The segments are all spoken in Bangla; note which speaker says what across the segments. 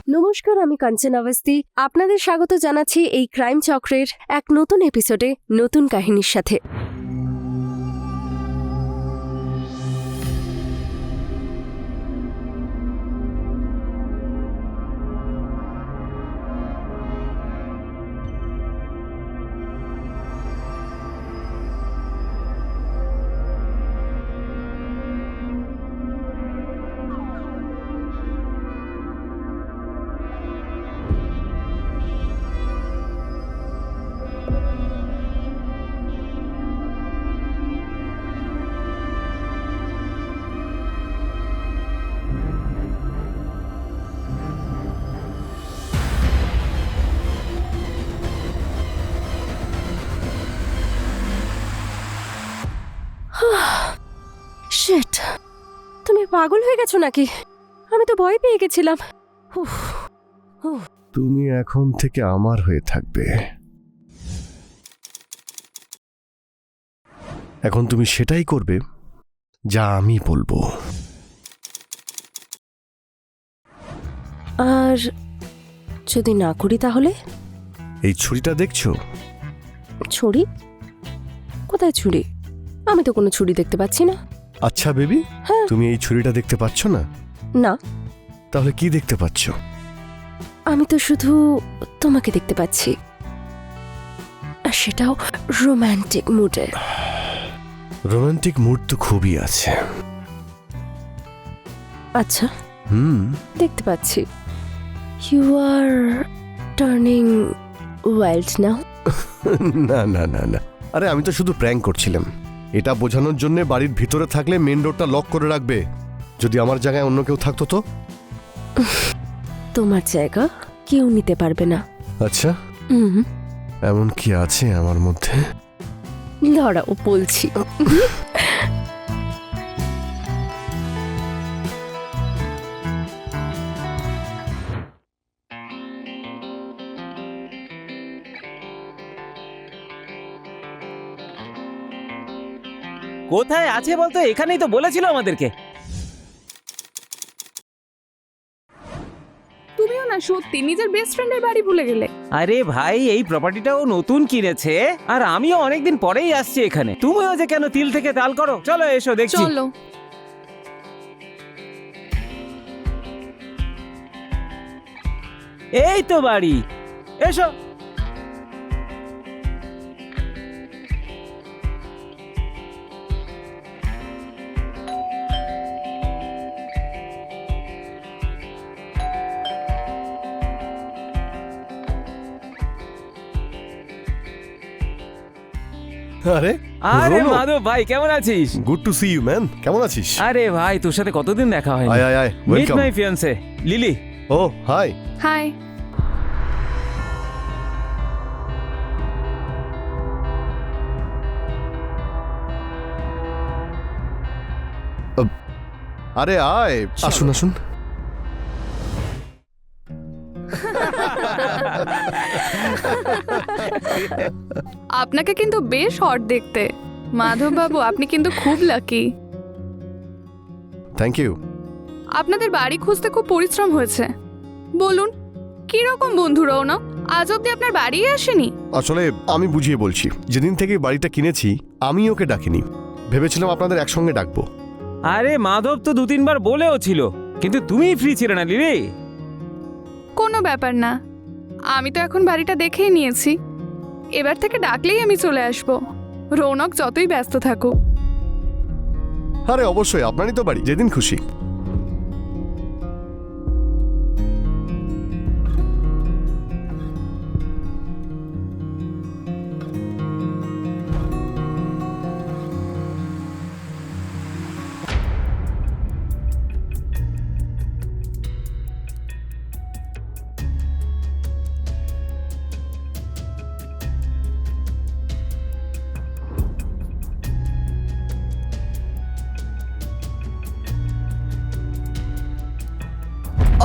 Speaker 1: নমস্কার, আমি কাঞ্চন আওয়াস্তি। আপনাদের স্বাগত জানাচ্ছি এই ক্রাইম চক্রের এক নতুন এপিসোডে নতুন কাহিনীর সাথে। শিট, তুমি পাগল হয়ে গেছো নাকি? আমি তো ভয় পেয়ে গেছিলাম।
Speaker 2: তুমি এখন থেকে আমার হয়ে থাকবে। এখন তুমি সেটাই করবে যা আমি বলবো।
Speaker 1: আর যদি না করি তাহলে?
Speaker 2: এই ছুরিটা দেখছো?
Speaker 1: ছুরি? কোথায় ছুরি? আমি তো কোনো ছুরি দেখতে পাচ্ছি না।
Speaker 2: আচ্ছা বেবি,
Speaker 1: হ্যাঁ।
Speaker 2: তুমি এই ছুরিটা দেখতে পাচ্ছ না?
Speaker 1: না,
Speaker 2: তাহলে কি দেখতে পাচ্ছ?
Speaker 1: আমি তো শুধু তোমাকে দেখতে পাচ্ছি, আর সেটাও রোম্যান্টিক মুডে।
Speaker 2: রোমান্টিক মুড তো খুবই আছে।
Speaker 1: আচ্ছা, দেখতে পাচ্ছি। ইউ আর টার্নিং ওয়াইল্ড নাও।
Speaker 2: না না না না, আরে আমি তো শুধু প্র্যাঙ্ক করছিলাম। এটা বোঝানোর জন্য বাড়ির ভিতরে থাকলে মেন ডোরটা লক করে রাখবে। যদি আমার জায়গায় অন্য কেউ থাকতো তো?
Speaker 1: তোমার জায়গা কেউ নিতে পারবে না।
Speaker 2: আচ্ছা, এমন কি আছে আমার মধ্যে?
Speaker 1: দাঁড়াও বলছি।
Speaker 3: কোথায় আছে বলতো? এখানেই তো বলেছিল আমাদেরকে।
Speaker 4: তুমিও না সত্যি নিজের বেস্ট ফ্রেন্ডের বাড়ি ভুলে গেলে।
Speaker 3: আরে ভাই, এই প্রপার্টিটাও নতুন কিনেছে আর আমিও অনেকদিন পরেই আসছি এখানে। তুমিও যে কেন তিল থেকে তাল করো। চলো এসো দেখছি।
Speaker 4: চলো।
Speaker 3: এই তো বাড়ি, এসো।
Speaker 2: আরে
Speaker 3: আরে মাধব ভাই, কেমন আছিস?
Speaker 2: Good to see you man. কেমন আছিস?
Speaker 3: আরে ভাই, তোর সাথে কতদিন দেখা হয়নি।
Speaker 2: আয় আয় আয়,
Speaker 3: মিট
Speaker 2: ওয়েলকাম।
Speaker 3: মাই ফিয়ান্সে লিলি।
Speaker 2: ও হাই।
Speaker 4: হাই।
Speaker 2: আরে আয়, আসুন আসুন।
Speaker 4: আপনাকে কিন্তু বেশ হট দেখতে মাধব বাবু। আপনি কিন্তু খুব লাকি।
Speaker 2: Thank you.
Speaker 4: আপনাদের বাড়ি খুঁজতে খুব পরিশ্রম হয়েছে। বলুন, কি রকম বন্ধু রৌনক? আজ অব্দি আপনার বাড়ি আসেনি?
Speaker 2: আসলে আমি বুঝিয়ে বলছি। যেদিন থেকে বাড়িটা কিনেছি আমি ওকে ডাকিনি, ভেবেছিলাম আপনাদের একসঙ্গে ডাকবো।
Speaker 3: আরে মাধব তো 2-3 বার বলেও ছিল, কিন্তু তুমিই ফ্রি ছিলে না লিলি।
Speaker 4: কোনো ব্যাপার না, আমি তো এখন বাড়িটা দেখেই নিয়েছি। এবার থেকে ডাকলেই আমি চলে আসব, রৌনক যতই ব্যস্ত থাকুক।
Speaker 2: আরে অবশ্যই, আপনারই তো বাড়ি, যেদিন খুশি।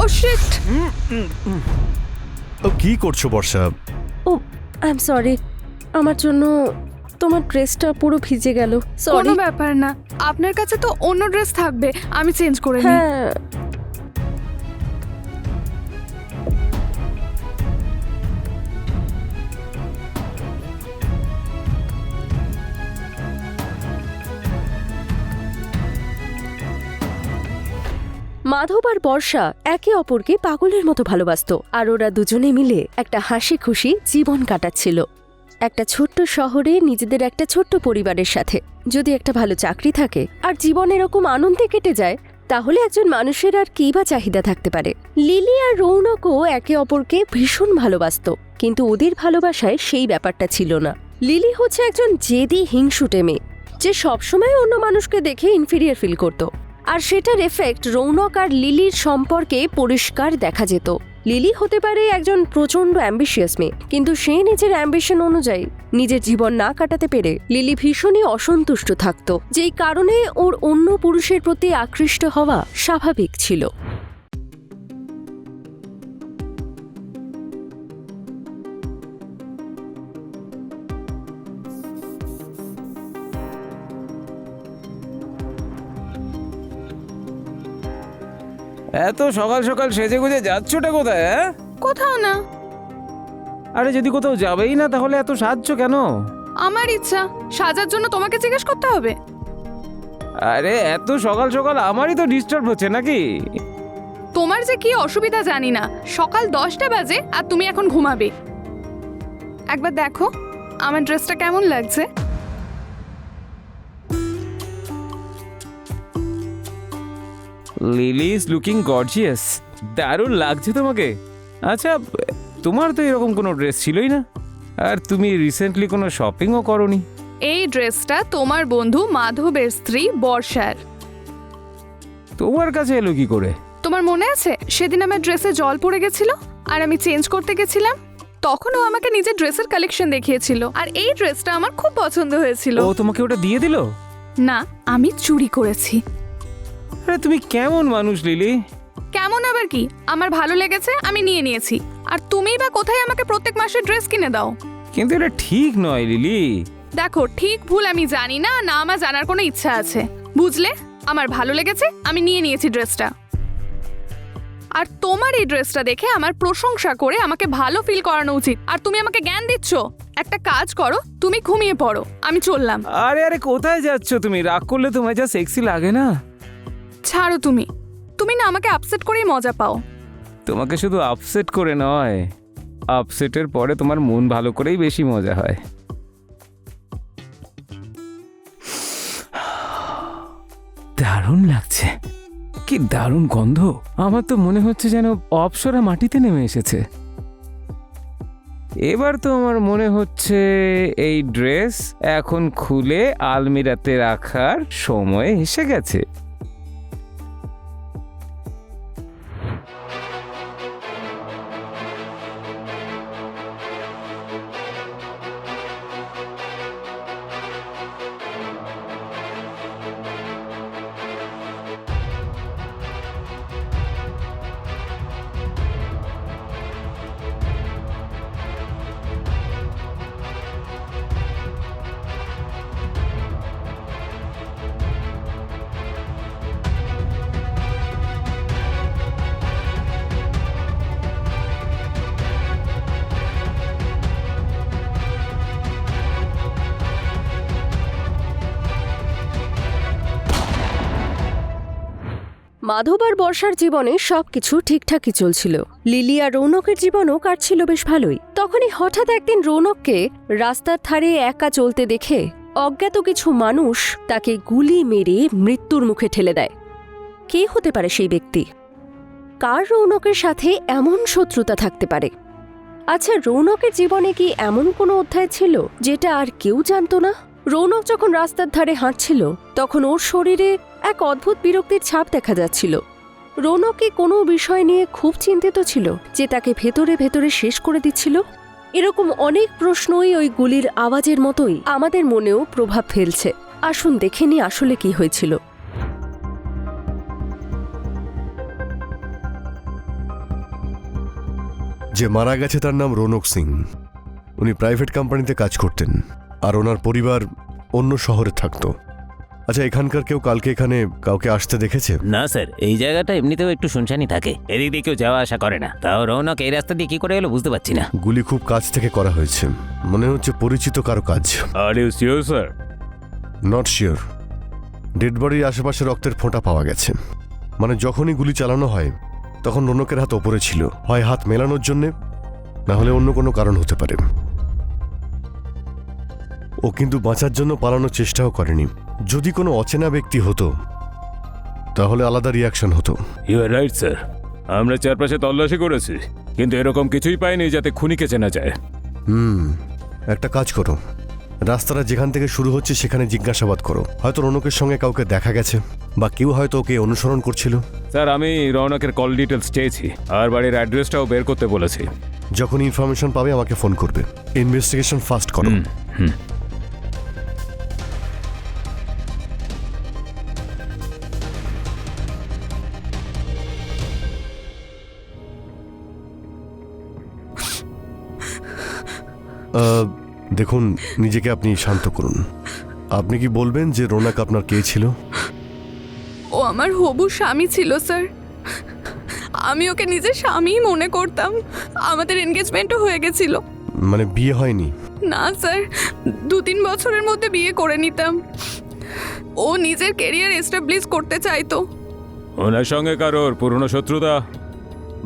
Speaker 4: ও শিট!
Speaker 2: ও কি করছো বর্ষা?
Speaker 1: ও আই এম সরি, আমার জন্য তোমার ড্রেসটা পুরো ভিজে গেল। সরি।
Speaker 4: কোনো ব্যাপার না, আপনার কাছে তো অন্য ড্রেস থাকবে, আমি চেঞ্জ করে নিই।
Speaker 1: হ্যাঁ, মাধব আর বর্ষা একে অপরকে পাগলের মতো ভালোবাসতো, আর ওরা দুজনে মিলে একটা হাসি খুশি জীবন কাটাচ্ছিল একটা ছোট্ট শহরে নিজেদের একটা ছোট্ট পরিবারের সাথে। যদি একটা ভালো চাকরি থাকে আর জীবন এরকম আনন্দে কেটে যায়, তাহলে একজন মানুষের আর কী বা চাহিদা থাকতে পারে। লিলি আর রৌনকও একে অপরকে ভীষণ ভালোবাসতো, কিন্তু ওদের ভালোবাসায় সেই ব্যাপারটা ছিল না। লিলি হচ্ছে একজন জেদি হিংসুটে মেয়ে, যে সবসময় অন্য মানুষকে দেখে ইনফিরিয়ার ফিল করত, আর সেটার এফেক্ট রৌনক আর লিলির সম্পর্কে পরিষ্কার দেখা যেত। লিলি হতে পারে একজন প্রচণ্ড অ্যাম্বিশিয়াস মেয়ে, কিন্তু সে নিজের অ্যাম্বিশন অনুযায়ী নিজের জীবন না কাটাতে পেরে লিলি ভীষণই অসন্তুষ্ট থাকত, যেই কারণে ওর অন্য পুরুষের প্রতি আকৃষ্ট হওয়া স্বাভাবিক ছিল।
Speaker 3: এত সকাল সকাল সেজে গুজে যাচ্ছটা কোথায়? হ্যাঁ,
Speaker 4: কোথাও না।
Speaker 3: আরে যদি কোথাও যাবেই না তাহলে এত সাজছো কেন?
Speaker 4: আমার ইচ্ছা, সাজার জন্য তোমাকে জিজ্ঞেস করতে হবে?
Speaker 3: আরে এত সকাল সকাল আমারই তো ডিস্টার্ব হচ্ছে নাকি?
Speaker 4: তোমার যে কি অসুবিধা জানি না, সকাল 10টা বাজে আর তুমি এখন ঘুমাবে। একবার দেখো আমার ড্রেসটা কেমন লাগছে।
Speaker 3: লিলি ইজ লুকিং গর্জিয়াস, দারুণ লাগছে তোমাকে। আচ্ছা, তোমার তো এরকম কোনো ড্রেস ছিলই না, আর তুমি রিসেন্টলি কোনো শপিংও করনি।
Speaker 4: এই ড্রেসটা তোমার বন্ধু মাধবের স্ত্রী বর্ষার।
Speaker 3: তোমার কাছে এলো কি করে?
Speaker 4: তোমার মনে আছে সেদিন আমার ড্রেসে জল পড়ে গেছিল আর আমি চেঞ্জ করতে গেছিলাম? তখন ও আমাকে নিজের ড্রেসের কালেকশন দেখিয়েছিল, আর এই ড্রেসটা আমার খুব পছন্দ হয়েছিল।
Speaker 3: ও তোমাকে ওটা দিয়ে দিল?
Speaker 4: না, আমি চুরি করেছি।
Speaker 3: আরে তুমি কেমন মানুষ লিলি?
Speaker 4: কেমন আবার কি, আমার ভালো লেগেছে আমি নিয়ে নিয়েছি। আর তুমিই বা কোথায় আমাকে প্রত্যেক মাসে ড্রেস কিনে দাও?
Speaker 3: কিন্তু এটা ঠিক নয় লিলি।
Speaker 4: দেখো, ঠিক ভুল আমি জানি না, না আমার জানার কোনো ইচ্ছা আছে, বুঝলে? আমার ভালো লেগেছে, আমি নিয়ে নিয়েছি ড্রেসটা। আর তোমার এই ড্রেসটা দেখে আমার প্রশংসা করে আমাকে ভালো ফিল করানো উচিত, আর তুমি আমাকে জ্ঞান দিচ্ছ। একটা কাজ করো, তুমি ঘুমিয়ে পড়ো, আমি চললাম।
Speaker 3: আরে আরে কোথায় যাচ্ছ তুমি? রাগ করলে তোমায় যা সেক্সি লাগে না।
Speaker 4: ছাড়ো, তুমি তুমি না আমাকে আপসেট করেই মজা পাও।
Speaker 3: তোমাকে শুধু আপসেট করে নয়, আপসেটের পরে তোমার মন ভালো করেই বেশি মজা হয়। দারুণ লাগছে, কি দারুণ গন্ধ। আমার তো মনে হচ্ছে যেন অপ্সরা মাটিতে নেমে এসেছে। এবার তো আমার মনে হচ্ছে এই ড্রেস এখন খুলে আলমিরাতে রাখার সময় এসে গেছে।
Speaker 1: মাধব আর বর্ষার জীবনে সবকিছু ঠিকঠাকই চলছিল। লিলি আর রৌনকের জীবনও কাটছিল বেশ ভালোই। তখনই হঠাৎ একদিন রৌনককে রাস্তার ধারে একা চলতে দেখে অজ্ঞাত কিছু মানুষ তাকে গুলি মেরে মৃত্যুর মুখে ঠেলে দেয়। কে হতে পারে সেই ব্যক্তি? কার রৌনকের সাথে এমন শত্রুতা থাকতে পারে? আচ্ছা, রৌনকের জীবনে কি এমন কোনো অধ্যায় ছিল যেটা আর কেউ জানতো না? রৌনক যখন রাস্তার ধারে হাঁটছিল তখন ওর শরীরে এক অদ্ভুত বিরক্তির ছাপ দেখা যাচ্ছিল। রৌনক কি কোনো বিষয় নিয়ে খুব চিন্তিত ছিল যে তাকে ভেতরে ভেতরে শেষ করে দিচ্ছিল? এরকম অনেক প্রশ্নই ওই গুলির আওয়াজের মতোই আমাদের মনেও প্রভাব ফেলছে। আসুন দেখে নি আসলে কি হয়েছিল।
Speaker 2: যে মারা গেছে তার নাম রৌনক সিং। উনি প্রাইভেট কোম্পানিতে কাজ করতেন, আর ওনার পরিবার অন্য শহরে থাকতো। আচ্ছা, এখানকার কেউ কালকে এখানে কাউকে আসতে দেখেছে?
Speaker 5: না স্যার, এই জায়গাটা এমনিতেও একটু শুনশানি থাকে, এদিক দিয়ে কেউ যাওয়া আসা করে না। তাও রৌনক এই রাস্তা দিয়ে কি করে এলো বুঝতে পারছি না।
Speaker 2: গুলি খুব কাছ থেকে করা হয়েছে, মনে হচ্ছে পরিচিত কারো কাজ।
Speaker 3: Are you sure sir?
Speaker 2: Not sure. Dead বডির আশেপাশে রক্তের ফোঁটা পাওয়া গেছে। মানে যখনই গুলি চালানো হয় তখন রৌনকের হাত ওপরে ছিল, হয় হাত মেলানোর জন্যে, না হলে অন্য কোনো কারণ হতে পারে। ও কিন্তু বাঁচার জন্য পালানোর চেষ্টাও করেনি। যদি কোনো অচেনা ব্যক্তি হতো তাহলে আলাদা রিয়াকশন হতো।
Speaker 3: ইউ আর রাইট স্যার, আমরা চারপাশে তল্লাশি করেছি, কিন্তু এরকম কিছুই পাইনি যাতে খুনিকে চেনা যায়।
Speaker 2: একটা কাজ করো, রাস্তাটা যেখান থেকে শুরু হচ্ছে সেখানে জিজ্ঞাসাবাদ করো। হয়তো রৌনকের সঙ্গে কাউকে দেখা গেছে, বা কেউ হয়তো ওকে অনুসরণ করছিল।
Speaker 3: স্যার, আমি রৌনকের কল ডিটেলস চেয়েছি আর বাড়ির অ্যাড্রেসটাও বের করতে বলেছি।
Speaker 2: যখন ইনফরমেশন পাবে আমাকে ফোন করবে। ইনভেস্টিগেশন ফাস্ট করো। দেখুন, নিজেকে আপনি শান্ত করুন। আপনি কি বলবেন যে রৌনক আপনার কে ছিল?
Speaker 4: ও আমার হবু স্বামী ছিল স্যার। আমি ওকে নিজের স্বামীই মনে করতাম। আমাদের এনগেজমেন্টও হয়ে গেছিল।
Speaker 2: মানে বিয়ে হয়নি?
Speaker 4: না স্যার, 2-3 বছরের মধ্যে বিয়ে করে নিতাম। ও নিজের কেরিয়ার এস্টাবলিশ করতে চাইতো।
Speaker 3: ওনার সঙ্গে কারোর পুরনো শত্রুতা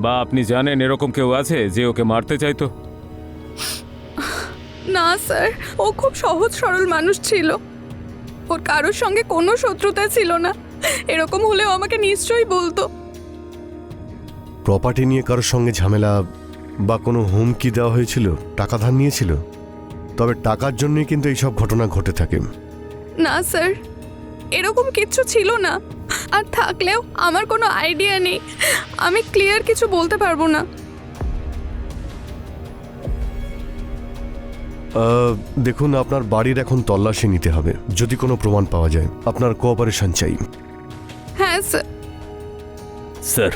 Speaker 3: বা আপনি জানেন এরকম কেউ আছে যে ওকে মারতে চাইতো?
Speaker 4: না স্যার, ও খুব সহজ সরল মানুষ ছিল। ওর কারোর সঙ্গে কোনো শত্রুতা ছিল না। এরকম হলেও আমাকে নিশ্চয়ই বলতো।
Speaker 2: প্রপার্টি নিয়ে কারোর সঙ্গে ঝামেলা বা কোনো হুমকি দেওয়া হয়েছিল? টাকা ধার নিয়েছিল? তবে টাকার জন্যই কিন্তু এইসব ঘটনা ঘটে থাকে।
Speaker 4: না স্যার, এরকম কিচ্ছু ছিল না। আর থাকলেও আমার কোনো আইডিয়া নেই। আমি ক্লিয়ার কিছু বলতে পারবো না।
Speaker 2: দেখুন, আপনার বাড়ির এখন তল্লাশি নিতে হবে। যদি কোনো প্রমাণ পাওয়া যায় আপনার কোঅপারেশন চাই।
Speaker 4: হ্যাঁ স্যার।
Speaker 3: স্যার,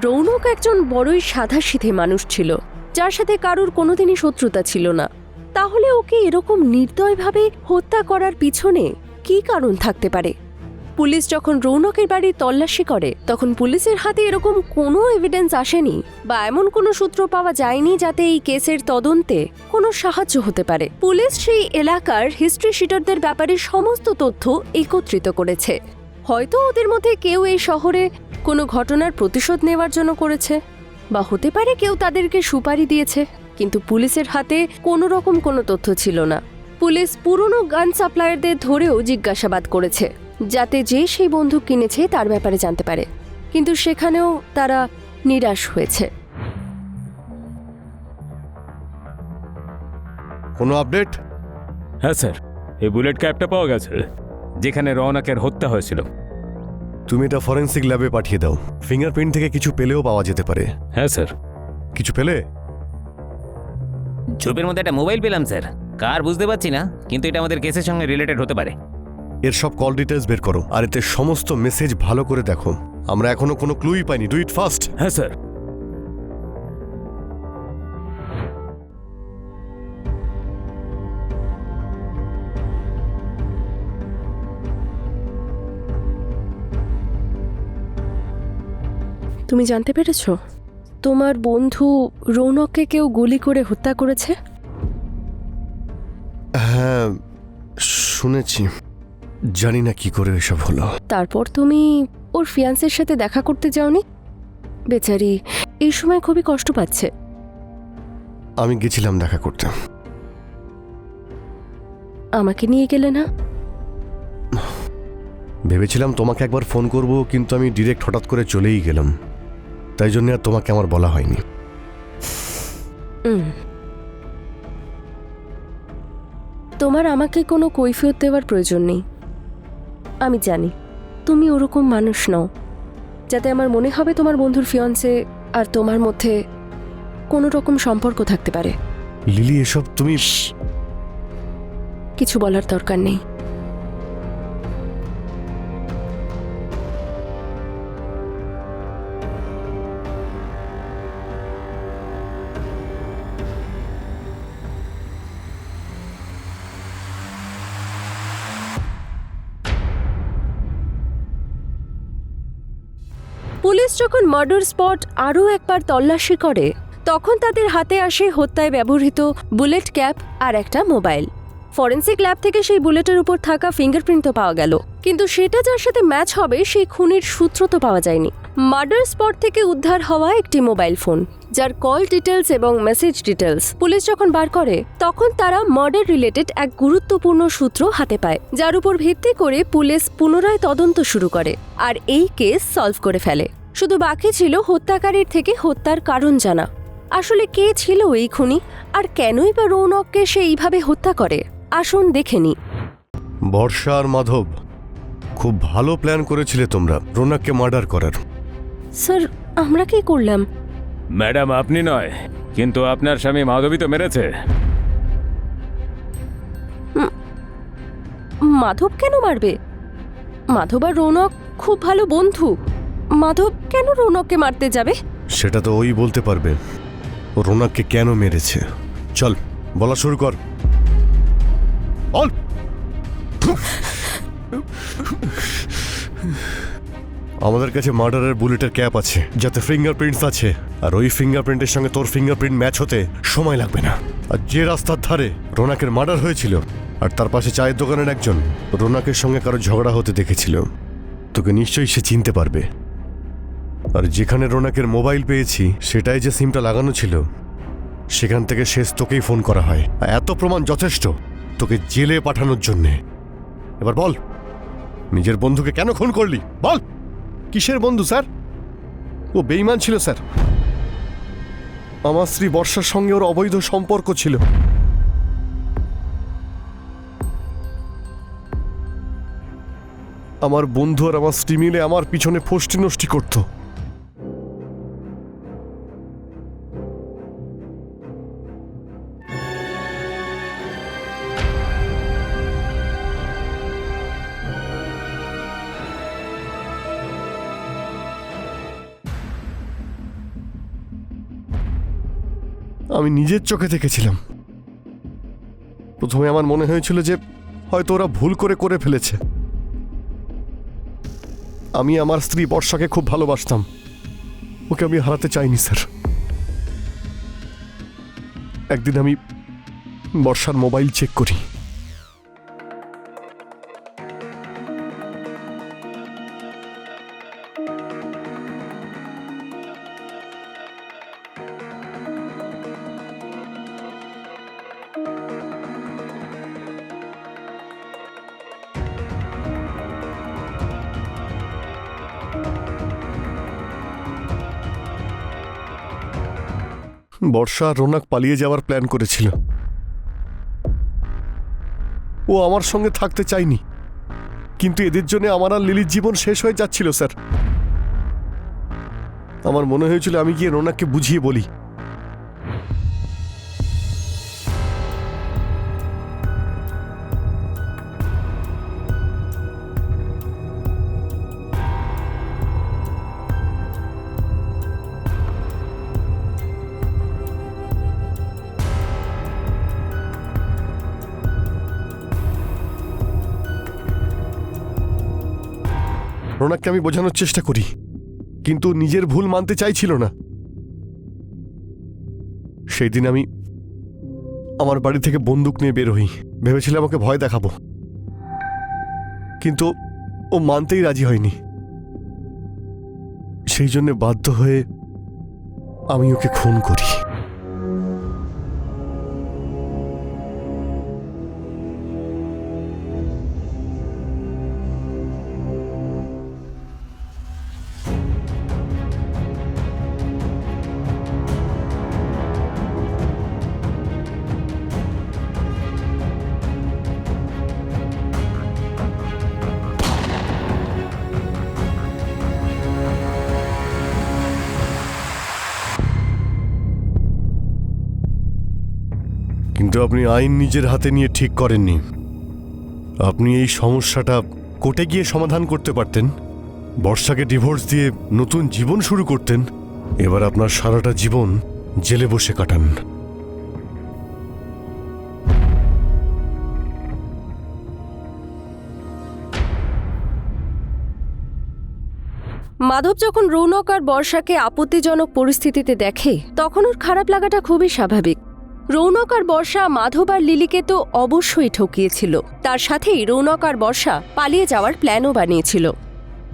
Speaker 1: রৌনক একজন বড়ই সাধাসিধে মানুষ ছিল, যার সাথে কারুর কোনোদিনই শত্রুতা ছিল না। তাহলে ওকে এরকম নির্দয়ভাবে হত্যা করার পিছনে কী কারণ থাকতে পারে? পুলিশ যখন রৌনকের বাড়ি তল্লাশি করে তখন পুলিশের হাতে এরকম কোনো এভিডেন্স আসেনি বা এমন কোনো সূত্র পাওয়া যায়নি যাতে এই কেসের তদন্তে কোনো সাহায্য হতে পারে। পুলিশ সেই এলাকার হিস্ট্রি শিটারদের ব্যাপারে সমস্ত তথ্য একত্রিত করেছে। হয়তো ওদের মধ্যে কেউ এই শহরে কোনো ঘটনার প্রতিশোধ নেওয়ার জন্য করেছে, বা হতে পারে কেউ তাদেরকে সুপারি দিয়েছে। কিন্তু পুলিশের হাতে কোনো রকম কোনো তথ্য ছিল না। পুলিশ পুরনো গান সাপ্লায়ারদের ধরেও জিজ্ঞাসাবাদ করেছে, যাতে যে সেই বন্দুক কিনেছে তার ব্যাপারে জানতে পারে, কিন্তু সেখানেও তারা নিরাশ হয়েছে।
Speaker 2: কোনো আপডেট?
Speaker 3: হ্যাঁ স্যার, এই বুলেট ক্যাপটা পাওয়া গেছে যেখানে রৌনকের হত্যা হয়েছিল।
Speaker 2: তুমি এটা ফরেন্সিক ল্যাবে পাঠিয়ে দাও। ফিঙ্গারপ্রিন্ট থেকে কিছু পেলেও পাওয়া যেতে পারে।
Speaker 3: হ্যাঁ স্যার।
Speaker 2: কিছু পেলে?
Speaker 5: ছবির মধ্যে একটা মোবাইল পেলাম স্যার। কার বুঝতে পারছি না, কিন্তু এটা আমাদের কেসের সঙ্গে রিলেটেড হতে পারে।
Speaker 2: এর সব কল ডিটেলস বের করো, আর এতে সমস্ত মেসেজ ভালো করে দেখো। আমরা এখনো কোনো ক্লুই পাইনি। Do it fast.
Speaker 3: হ্যাঁ স্যার।
Speaker 1: তুমি জানতে পেরেছ তোমার বন্ধু রৌনককে কেউ গুলি করে হত্যা করেছে?
Speaker 2: হ্যাঁ, শুনেছি। জানি না কি করে এসব হলো।
Speaker 1: তারপর তুমি ওর ফিয়ান্সের সাথে দেখা করতে যাওনি? বেচারি এই সময় খুবই কষ্ট পাচ্ছে।
Speaker 2: আমি গেছিলাম দেখা করতে।
Speaker 1: আমাকে নিয়ে গেলে না?
Speaker 2: ভেবেছিলাম তোমাকে একবার ফোন করব, কিন্তু আমি ডিরেক্ট হঠাৎ করে চলেই গেলাম। তাই জন্য আর তোমাকে আমার বলা হয়নি।
Speaker 1: তোমার আমাকে কোনো কৈফিয়ত দেওয়ার প্রয়োজন নেই। আমি জানি তুমি ওরকম মানুষ নও যাতে আমার মনে হবে তোমার বন্ধুর ফিয়ান্সে আর তোমার মধ্যে কোনো রকম সম্পর্ক থাকতে পারে।
Speaker 2: লিলি, এসব তুমি...
Speaker 1: কিছু বলার দরকার নেই। পুলিশ যখন মার্ডার স্পট আরও একবার তল্লাশি করে তখন তাদের হাতে আসে হত্যায় ব্যবহৃত বুলেট ক্যাপ আর একটা মোবাইল। ফরেন্সিক ল্যাব থেকে সেই বুলেটের উপর থাকা ফিঙ্গারপ্রিন্ট তো পাওয়া গেল, কিন্তু সেটা যার সাথে ম্যাচ হবে সেই খুনির সূত্র তো পাওয়া যায়নি। মার্ডার স্পট থেকে উদ্ধার হওয়া একটি মোবাইল ফোন, যার কল ডিটেলস এবং মেসেজ ডিটেলস পুলিশ যখন বার করে, তখন তারা মার্ডার রিলেটেড এক গুরুত্বপূর্ণ সূত্র হাতে পায়, যার উপর ভিত্তি করে পুলিশ পুনরায় তদন্ত শুরু করে আর এই কেস সলভ করে ফেলে। শুধু বাকি ছিল হত্যাকারীর থেকে হত্যার কারণ জানা। আসলে কে ছিল এই খুনি, আর কেনই বা রৌনককে সে এইভাবে হত্যা করে? আসুন দেখে নি।
Speaker 2: বর্ষা আর মাধব, খুব ভালো প্ল্যান করেছিলে তোমরা রৌনককে মার্ডার করার।
Speaker 1: স্যার, আমরা কি করলাম?
Speaker 3: ম্যাডাম আপনি নয়, কিন্তু আপনার স্বামী মাধবী তো মেরেছে।
Speaker 1: মাধব কেন মারবে? মাধব আর রৌনক খুব ভালো বন্ধু। মাধব কেন রৌনককে মারতে যাবে?
Speaker 2: সেটা তো ওই বলতে পারবে ও রৌনককে কেন মেরেছে। চল বলা শুরু কর, বল। আমাদের কাছে মার্ডারের বুলেটের ক্যাপ আছে, যাতে ফিঙ্গারপ্রিন্টস আছে, আর ওই ফিঙ্গারপ্রিন্টের সঙ্গে তোর ফিঙ্গারপ্রিন্ট ম্যাচ হতে সময় লাগবে না। আর যে রাস্তার ধারে রৌনকের মার্ডার হয়েছিল, আর তার পাশে চায়ের দোকানের একজন রৌনকের সঙ্গে কারো ঝগড়া হতে দেখেছিল, তোকে নিশ্চয়ই সে চিনতে পারবে। আর যেখানে রৌনকের মোবাইল পেয়েছি, সেটাই যে সিমটা লাগানো ছিল, সেখান থেকে শেষ তোকেই ফোন করা হয়। আর এত প্রমাণ যথেষ্ট তোকে জেলে পাঠানোর জন্যে। এবার বল, নিজের বন্ধুকে কেন খুন করলি? বল। কিসের বন্ধু স্যার? ও বেঈমান ছিল স্যার। আমার স্ত্রী বর্ষার সঙ্গে ওর অবৈধ সম্পর্ক ছিল। আমার বন্ধু আর আমার স্ত্রী মিলে আমার পিছনে ফষ্টি নষ্টি করত। আমি নিজের চোখে দেখেছিলাম। প্রথমে আমার মনে হয়েছিল যে হয়তো ওরা ভুল করে ফেলেছে। আমি আমার স্ত্রী বর্ষাকে খুব ভালোবাসতাম, ওকে আমি হারাতে চাইনি স্যার। একদিন আমি বর্ষার মোবাইল চেক করি। বর্ষা আর রৌনক পালিয়ে যাওয়ার প্ল্যান করেছিল। ও আমার সঙ্গে থাকতে চায়নি, কিন্তু এদের জন্য আমার আর লিলির জীবন শেষ হয়ে যাচ্ছিল স্যার। আমার মনে হয়েছিল আমি গিয়ে রৌনককে বুঝিয়ে বলি। রৌনককে আমি বোঝানোর চেষ্টা করি, কিন্তু নিজের ভুল মানতে চাইছিল না। সেই দিন আমি আমার বাড়ি থেকে বন্দুক নিয়ে বের হই। ভেবেছিলাম ওকে ভয় দেখাবো, কিন্তু ও মানতেই রাজি হয়নি। সেই জন্য বাধ্য হয়ে আমি ওকে খুন করি। কিন্তু আপনি আইন নিজের হাতে নিয়ে ঠিক করেননি। আপনি এই সমস্যাটা কোর্টে গিয়ে সমাধান করতে পারতেন, বর্ষাকে ডিভোর্স দিয়ে নতুন জীবন শুরু করতেন। এবার আপনার সারাটা জীবন জেলে বসে কাটান।
Speaker 1: মাধব যখন রৌনক আর বর্ষাকে আপত্তিজনক পরিস্থিতিতে দেখে তখন ওর খারাপ লাগাটা খুবই স্বাভাবিক। রৌনক আর বর্ষা মাধব আর লিলিকে তো অবশ্যই ঠকিয়েছিল, তার সাথেই রৌনক আর বর্ষা পালিয়ে যাওয়ার প্ল্যানও বানিয়েছিল।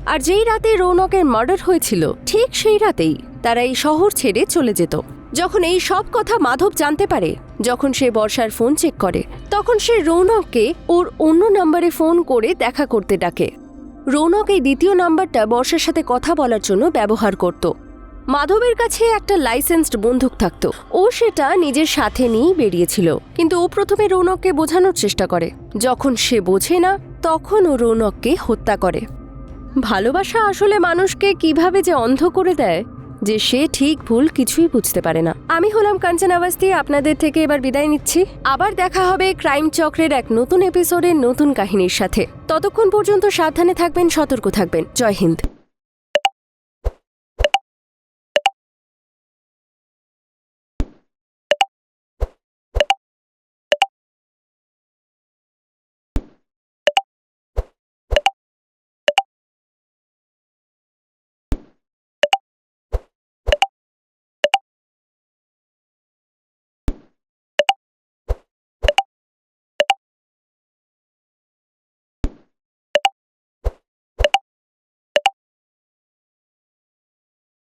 Speaker 1: আর যেই রাতে রৌনকের মার্ডার হয়েছিল ঠিক সেই রাতেই তারা এই শহর ছেড়ে চলে যেত। যখন এই সব কথা মাধব জানতে পারে, যখন সে বর্ষার ফোন চেক করে, তখন সে রৌনককে ওর অন্য নাম্বারে ফোন করে দেখা করতে ডাকে। রৌনক এই দ্বিতীয় নাম্বারটা বর্ষার সাথে কথা বলার জন্য ব্যবহার করত। মাধবের কাছে একটা লাইসেন্সড বন্দুক থাকত, ও সেটা নিজের সাথে নিয়েই বেরিয়েছিল। কিন্তু ও প্রথমে রৌনককে বোঝানোর চেষ্টা করে, যখন সে বোঝে না তখন ও রৌনককে হত্যা করে। ভালোবাসা আসলে মানুষকে কিভাবে যে অন্ধ করে দেয় যে সে ঠিক ভুল কিছুই বুঝতে পারে না। আমি হলাম কাঞ্চন আওয়াস্তি, আপনাদের থেকে এবার বিদায় নিচ্ছি। আবার দেখা হবে ক্রাইম চক্রের এক নতুন এপিসোডের নতুন কাহিনীর সাথে। ততক্ষণ পর্যন্ত সাবধানে থাকবেন, সতর্ক থাকবেন। জয় হিন্দ।